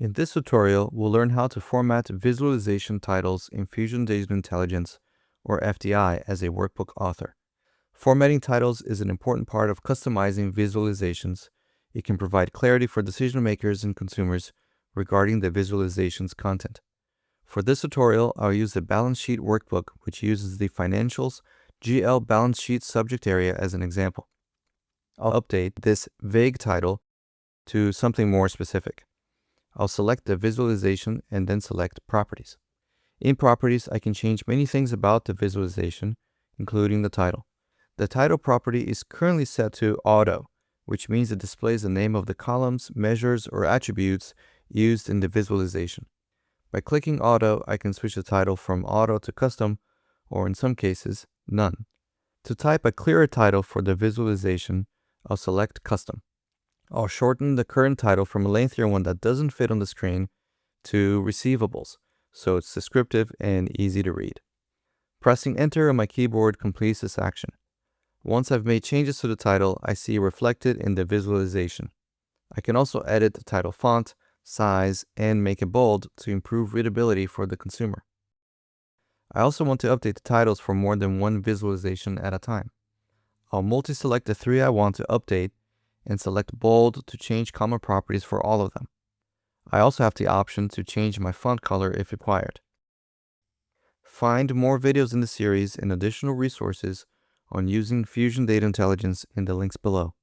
In this tutorial, we'll learn how to format visualization titles in Fusion Data Intelligence, or FDI, as a workbook author. Formatting titles is an important part of customizing visualizations. It can provide clarity for decision makers and consumers regarding the visualization's content. For this tutorial, I'll use the balance sheet workbook, which uses the Financials GL balance sheet subject area as an example. I'll update this vague title to something more specific. I'll select the visualization and then select Properties. In Properties, I can change many things about the visualization, including the title. The title property is currently set to Auto, which means it displays the name of the columns, measures, or attributes used in the visualization. By clicking Auto, I can switch the title from Auto to Custom, or in some cases, None. To type a clearer title for the visualization, I'll select Custom. I'll shorten the current title from a lengthier one that doesn't fit on the screen to Receivables, so it's descriptive and easy to read. Pressing Enter on my keyboard completes this action. Once I've made changes to the title, I see it reflected in the visualization. I can also edit the title font, size, and make it bold to improve readability for the consumer. I also want to update the titles for more than one visualization at a time. I'll multi-select the three I want to update and select bold to change common properties for all of them. I also have the option to change my font color if required. Find more videos in the series and additional resources on using Fusion Data Intelligence in the links below.